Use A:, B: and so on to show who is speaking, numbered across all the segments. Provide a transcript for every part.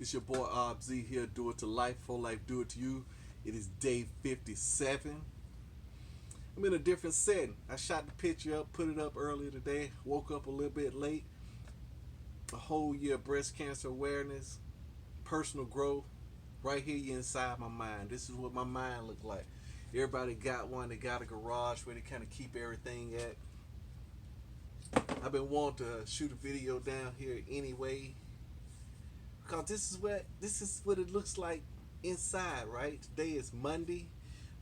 A: It's your boy Z here. Do it to life, for life, do it to you. It is day 57. I'm in a different setting. I shot the picture up, put it up earlier today. Woke up a little bit late. A whole year of breast cancer awareness, personal growth, right here inside my mind. This is what my mind looked like. Everybody got one. They got a garage where they kind of keep everything at. I've been wanting to shoot a video down here anyway, because this is what it looks like inside. Right, today is Monday.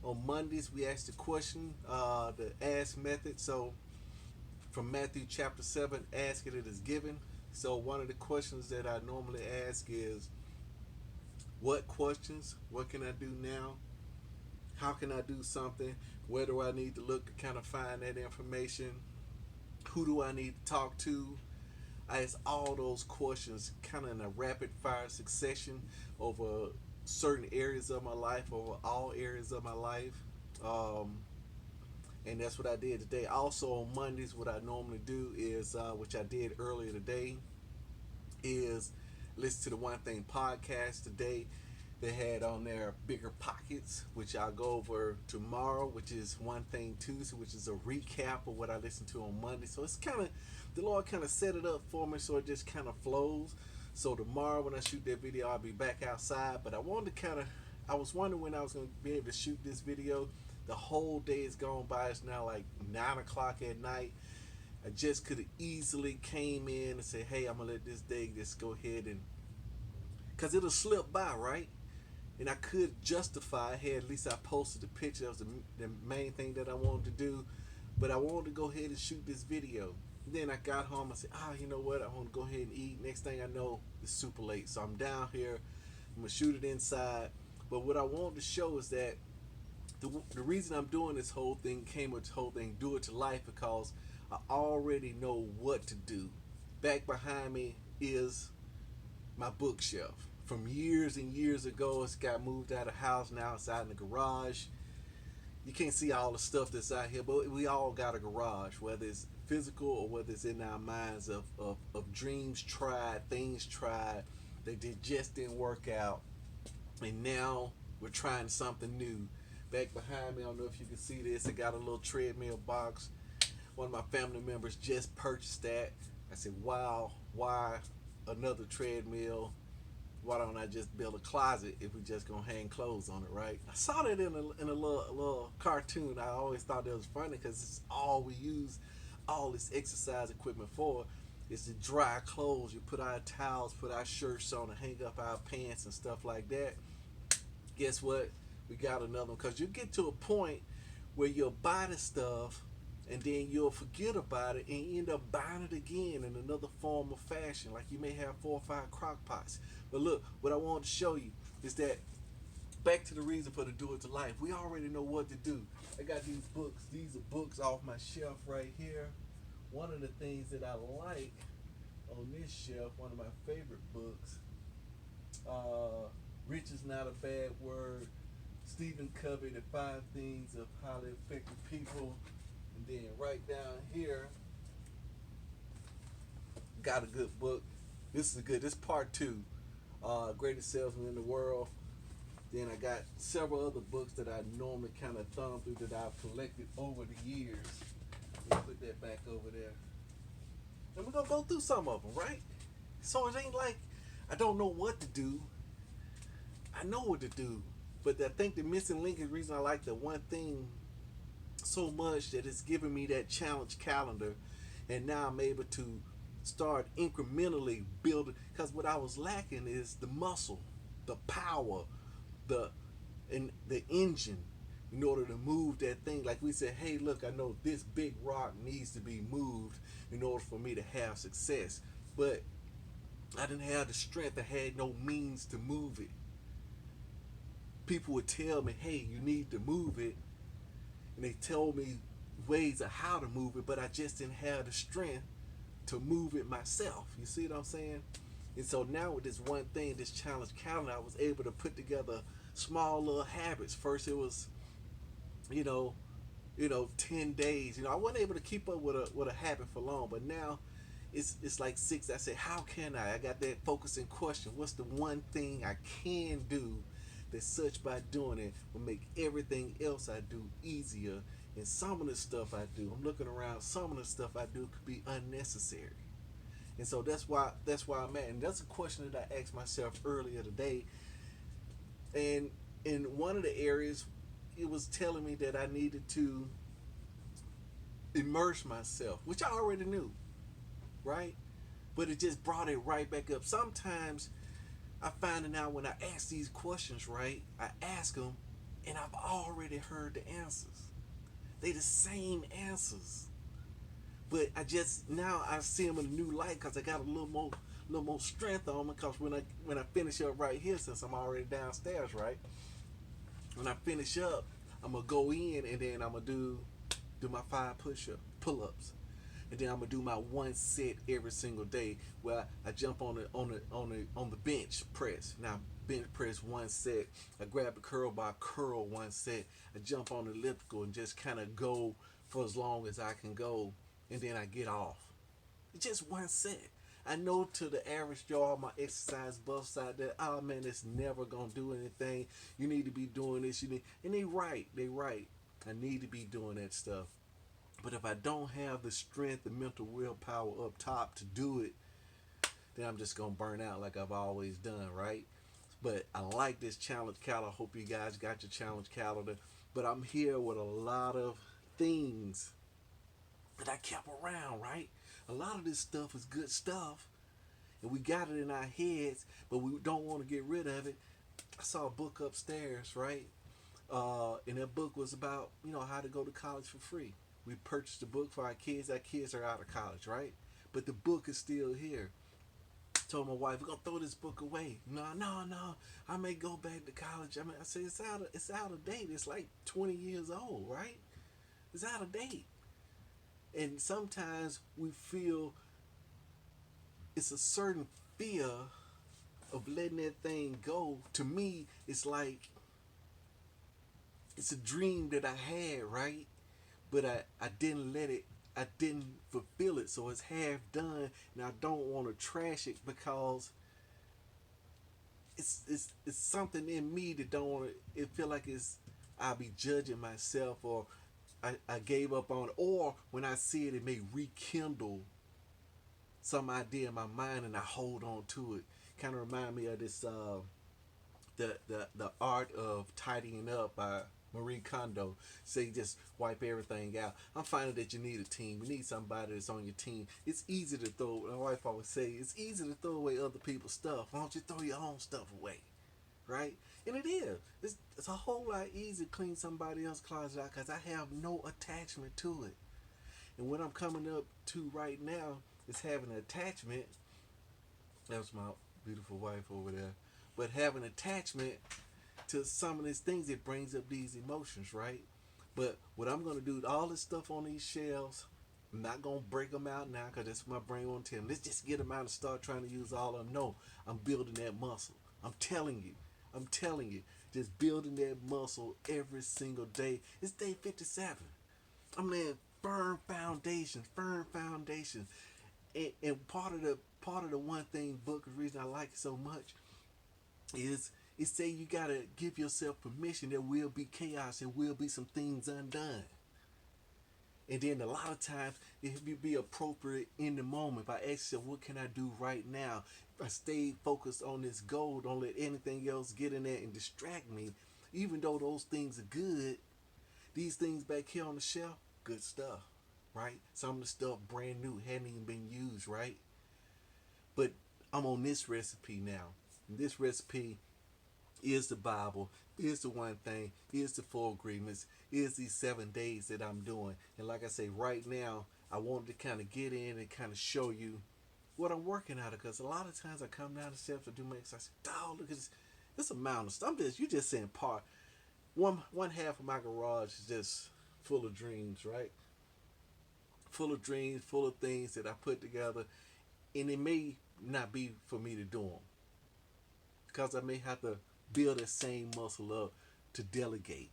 A: On Mondays we ask the question, the ask method. So from Matthew chapter 7, ask it, it is given. So one of the questions that I normally ask is, what questions, what can I do now, how can I do something, where do I need to look to kind of find that information, who do I need to talk to. I ask all those questions kind of in a rapid fire succession over certain areas of my life, over all areas of my life. Um, and that's what I did today. Also on Mondays, what I normally do is, which I did earlier today, is listen to the One Thing podcast. Today they had on there Bigger Pockets, which I'll go over tomorrow, which is One Thing Tuesday, which is a recap of what I listened to on Monday. So it's kind of, the Lord kind of set it up for me so it just kind of flows. So tomorrow when I shoot that video, I'll be back outside. But I wanted to kind of, I was wondering when I was going to be able to shoot this video. The whole day is gone by. It's now like 9 o'clock at night. I just could have easily came in and said, hey, I'm going to let this day just go ahead and, because it'll slip by, right? And I could justify, hey, at least I posted the picture. That was the main thing that I wanted to do. But I wanted to go ahead and shoot this video. Then I got home. I said, you know what? I want to go ahead and eat. Next thing I know, it's super late. So I'm down here. I'm going to shoot it inside. But what I wanted to show is that the reason I'm doing this whole thing, came with this whole thing, do it to life, because I already know what to do. Back behind me is my bookshelf. From years and years ago, it's got moved out of the house. Now it's out in the garage. You can't see all the stuff that's out here, but we all got a garage, whether it's physical or whether it's in our minds of dreams tried, things tried, just didn't work out. And now we're trying something new. Back behind me, I don't know if you can see this, I got a little treadmill box. One of my family members just purchased that. I said, wow, why another treadmill? Why don't I just build a closet if we just gonna hang clothes on it, right? I saw that in a little cartoon. I always thought that was funny because it's all we use all this exercise equipment for, is to dry clothes. You put our towels, put our shirts on, and hang up our pants and stuff like that. Guess what? We got another one, because you get to a point where you'll buy the stuff and then you'll forget about it and you end up buying it again in another form of fashion. Like you may have 4 or 5 crock pots. But look, what I want to show you is that, back to the reason for the Do It to Life, we already know what to do. I got these books. These are books off my shelf right here. One of the things that I like on this shelf, one of my favorite books, Rich is Not a Bad Word, Stephen Covey, The 5 Things of Highly Effective People. And then right down here, got a good book. This is good. This is part 2. Greatest Salesman in the World. Then I got several other books that I normally kind of thumb through that I've collected over the years. Let me put that back over there. And we're going to go through some of them, right? So it ain't like I don't know what to do. I know what to do. But I think the missing link is the reason I like the One Thing so much, that it's giving me that challenge calendar. And now I'm able to start incrementally building, because what I was lacking is the muscle, the power, the engine in order to move that thing. Like we said, hey, look, I know this big rock needs to be moved in order for me to have success, but I didn't have the strength. I had no means to move it. People would tell me, hey, you need to move it, and they told me ways of how to move it, but I just didn't have the strength to move it myself. You see what I'm saying? And so now with this One Thing, this challenge calendar, I was able to put together small little habits. First it was, you know, 10 days. I wasn't able to keep up with a habit for long, but now it's like six. I said, how can I? I got that focusing question. What's the one thing I can do that such by doing it will make everything else I do easier? And some of the stuff I do, I'm looking around. Some of the stuff I do could be unnecessary, and so that's why I'm at. And that's a question that I asked myself earlier today. And in one of the areas, it was telling me that I needed to immerse myself, which I already knew, right? But it just brought it right back up. Sometimes I find it now when I ask these questions, right? I ask them, and I've already heard the answers. They the same answers, but I just now I see them in a new light because I got a little more strength on them. Because when I finish up right here, since I'm already downstairs, right? When I finish up, I'm gonna go in and then I'm gonna do my 5 pull ups, and then I'm gonna do my one set every single day where I jump on the bench press. Now bench press one set, I grab the curl bar, curl one set, I jump on the elliptical and just kind of go for as long as I can go, and then I get off. It's just one set. I know to the average Joe, my exercise buffs out there, oh man, it's never gonna do anything. You need to be doing this. And they right. They right. I need to be doing that stuff. But if I don't have the strength, the mental willpower up top to do it, then I'm just gonna burn out like I've always done, right? But I like this challenge calendar. I hope you guys got your challenge calendar. But I'm here with a lot of things that I kept around, right? A lot of this stuff is good stuff, and we got it in our heads, but we don't want to get rid of it. I saw a book upstairs, right? And that book was about how to go to college for free. We purchased the book for our kids. Our kids are out of college, right? But the book is still here. Told my wife, we're gonna throw this book away. No, no, no. I may go back to college. I said it's out of date. It's like 20 years old, right? It's out of date. And sometimes we feel it's a certain fear of letting that thing go. To me, it's like it's a dream that I had, right? But I didn't let it, I didn't fulfill it. So it's half done, and I don't want to trash it because it's something in me that don't want to, it feel like I'll be judging myself, or I gave up on it. Or when I see it, it may rekindle some idea in my mind and I hold on to it. Kind of remind me of this the art of tidying up by Marie Kondo. Say just wipe everything out. I'm finding that you need a team. You need somebody that's on your team. It's easy to throw. My wife always say it's easy to throw away other people's stuff. Why don't you throw your own stuff away, right? And it is. It's a whole lot easier to clean somebody else's closet out because I have no attachment to it. And what I'm coming up to right now is having an attachment. That was my beautiful wife over there. But having attachment to some of these things, it brings up these emotions, right? But what I'm gonna do, all this stuff on these shelves, I'm not gonna break them out now because that's what my brain won't tell me. Let's just get them out and start trying to use all of them. No, I'm building that muscle. I'm telling you, just building that muscle every single day. It's day 57. I'm laying firm foundation. And part of the one thing book, the reason I like it so much is it say you gotta give yourself permission. There will be chaos. There will be some things undone. And then a lot of times it will be appropriate in the moment. If I ask yourself, what can I do right now? If I stay focused on this goal, don't let anything else get in there and distract me. Even though those things are good, these things back here on the shelf, good stuff, right? Some of the stuff brand new, hadn't even been used, right? But I'm on this recipe now. And this recipe is the Bible, is the one thing, is the 4 agreements, is these 7 days that I'm doing. And like I say, right now, I wanted to kind of get in and kind of show you what I'm working out of. Because a lot of times I come down the steps to do my exercise. I say, dog, look at this amount of stuff. You just saying part. One half of my garage is just full of dreams, right? Full of dreams, full of things that I put together. And it may not be for me to do them. Because I may have to build that same muscle up to delegate,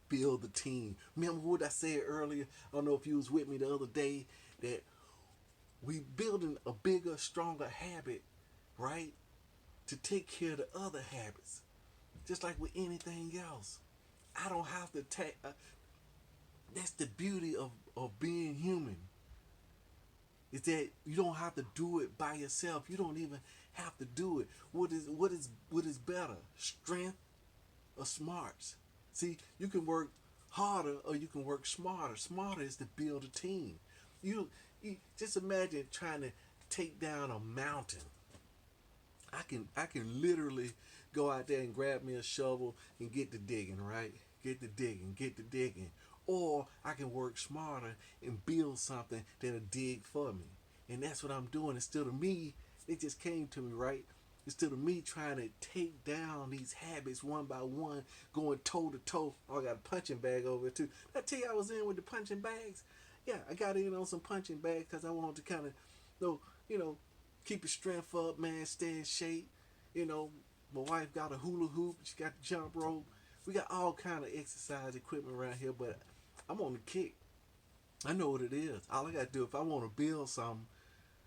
A: build the team. Remember what I said earlier? I don't know if you was with me the other day that we building a bigger, stronger habit, right? To take care of the other habits. Just like with anything else. I don't have to take. That's the beauty of being human. Is that you don't have to do it by yourself. You don't even have to do it. What is better? Strength or smarts? See, you can work harder or you can work smarter. Smarter is to build a team. You just imagine trying to take down a mountain. I can literally go out there and grab me a shovel and get to digging, right? Get to digging. Or I can work smarter and build something that'll dig for me. And that's what I'm doing. Instead of me, it just came to me, right? Instead of me trying to take down these habits one by one, going toe to toe. Oh, I got a punching bag over here too. Did I tell you I was in with the punching bags? Yeah, I got in on some punching bags because I wanted to kind of, you know, keep your strength up, man. Stay in shape. You know, my wife got a hula hoop. She got the jump rope. We got all kind of exercise equipment around here, but I'm on the kick. I know what it is. All I got to do if I want to build something,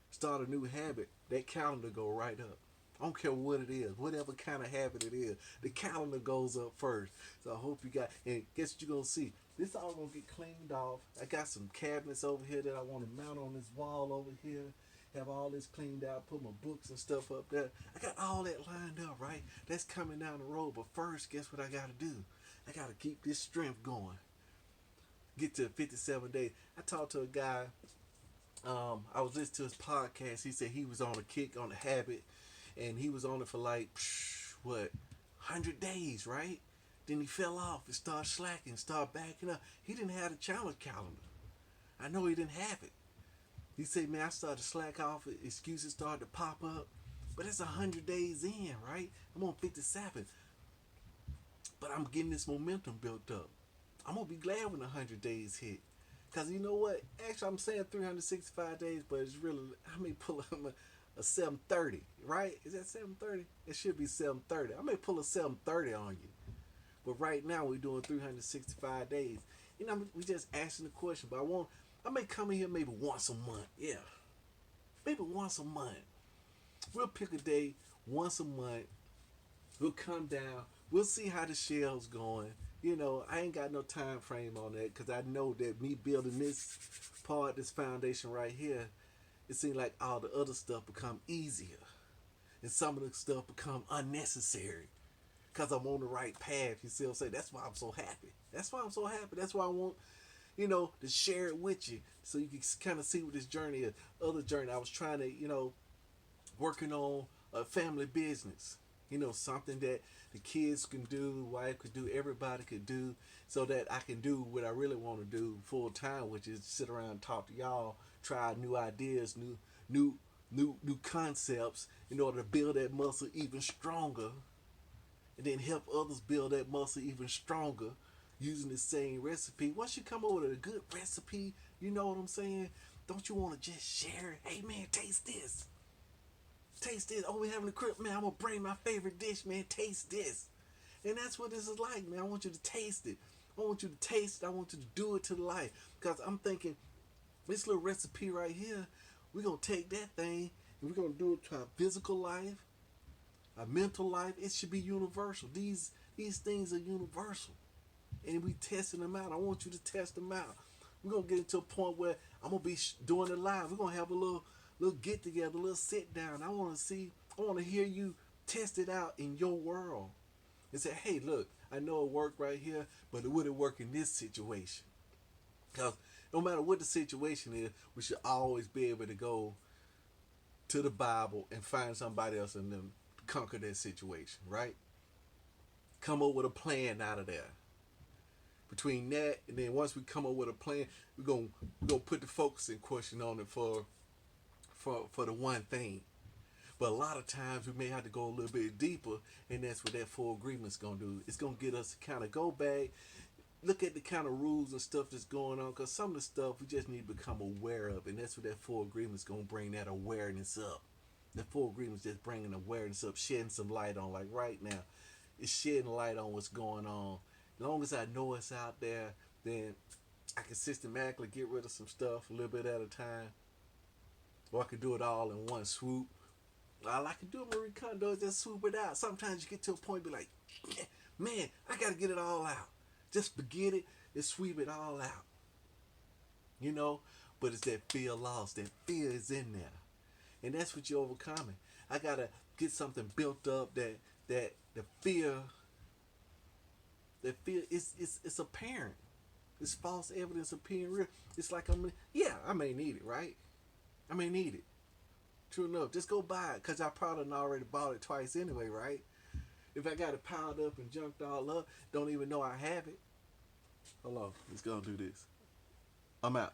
A: start a new habit, that calendar go right up. I don't care what it is, whatever kind of habit it is. The calendar goes up first. So I hope you got, and guess what you're going to see? This all going to get cleaned off. I got some cabinets over here that I want to mount on this wall over here. Have all this cleaned out, put my books and stuff up there. I got all that lined up, right? That's coming down the road. But first, guess what I got to do? I got to keep this strength going. Get to 57 days. I talked to a guy. I was listening to his podcast. He said he was on a kick, on a habit, and he was on it for like what 100 days, right? Then he fell off and started slacking, started backing up. He didn't have a challenge calendar. I know he didn't have it. He said, "Man, I started to slack off. Excuses started to pop up, but it's 100 days in, right? I'm on 57, but I'm getting this momentum built up. I'm gonna be glad when 100 days hit." Cause you know what? Actually, I'm saying 365 days, but it's really I may pull up a 730, right? Is that 730? It should be 730. I may pull a 730 on you, but right now we're doing 365 days. We just asking the question. But I may come in here maybe once a month. Yeah, maybe once a month. We'll pick a day once a month. We'll come down. We'll see how the shell's going. I ain't got no time frame on that because I know that me building this part, this foundation right here, it seems like all the other stuff become easier, and some of the stuff become unnecessary because I'm on the right path. You see what I'm saying? That's why I'm so happy. That's why I'm so happy. That's why I want, to share it with you so you can kind of see what this journey is. Other journey, I was trying to, working on a family business. Something that the kids can do, wife could do, everybody could do, so that I can do what I really want to do full time, which is sit around and talk to y'all, try new ideas, new concepts in order to build that muscle even stronger, and then help others build that muscle even stronger using the same recipe. Once you come up with a good recipe, you know what I'm saying? Don't you want to just share it? Hey man, taste this. Taste this. Oh, we having a crib, man. I'm gonna bring my favorite dish, man. Taste this. And that's what this is like, man. I want you to taste it. I want you to taste it. I want you to do it to the life. Because I'm thinking, this little recipe right here, we're gonna take that thing and we're gonna do it to our physical life, our mental life. It should be universal. These things are universal. And we testing them out. I want you to test them out. We're gonna get into a point where I'm gonna be doing it live. We're gonna have a little get together, a little sit down. I want to hear you test it out in your world and say, hey, look, I know it worked right here, but it wouldn't work in this situation. Because no matter what the situation is, we should always be able to go to the Bible and find somebody else and them to conquer that situation, right? Come up with a plan out of there. Between that and then once we come up with a plan, we're gonna put the focusing question on it for the one thing. But a lot of times we may have to go a little bit deeper, and that's what that full agreement's gonna do. It's gonna get us to kind of go back, look at the kind of rules and stuff that's going on, because some of the stuff we just need to become aware of, and that's what that full agreement's gonna bring that awareness up. The full agreement's just bringing awareness up, shedding some light on. Like right now, it's shedding light on what's going on. As long as I know it's out there, then I can systematically get rid of some stuff a little bit at a time. or I can do it all in one swoop. All I can do, Marie Kondo, is just swoop it out. Sometimes you get to a point, be like, man, I gotta get it all out. Just forget it and sweep it all out. You know, but it's that fear lost. That fear is in there, and that's what you're overcoming. I gotta get something built up that the fear, that fear is it's apparent. It's false evidence appearing real. It's like yeah, I may need it, right? I may need it. True enough. Just go buy it, cause I probably already bought it twice anyway, right? If I got it piled up and junked all up, don't even know I have it. Hold on, let's go do this. I'm out.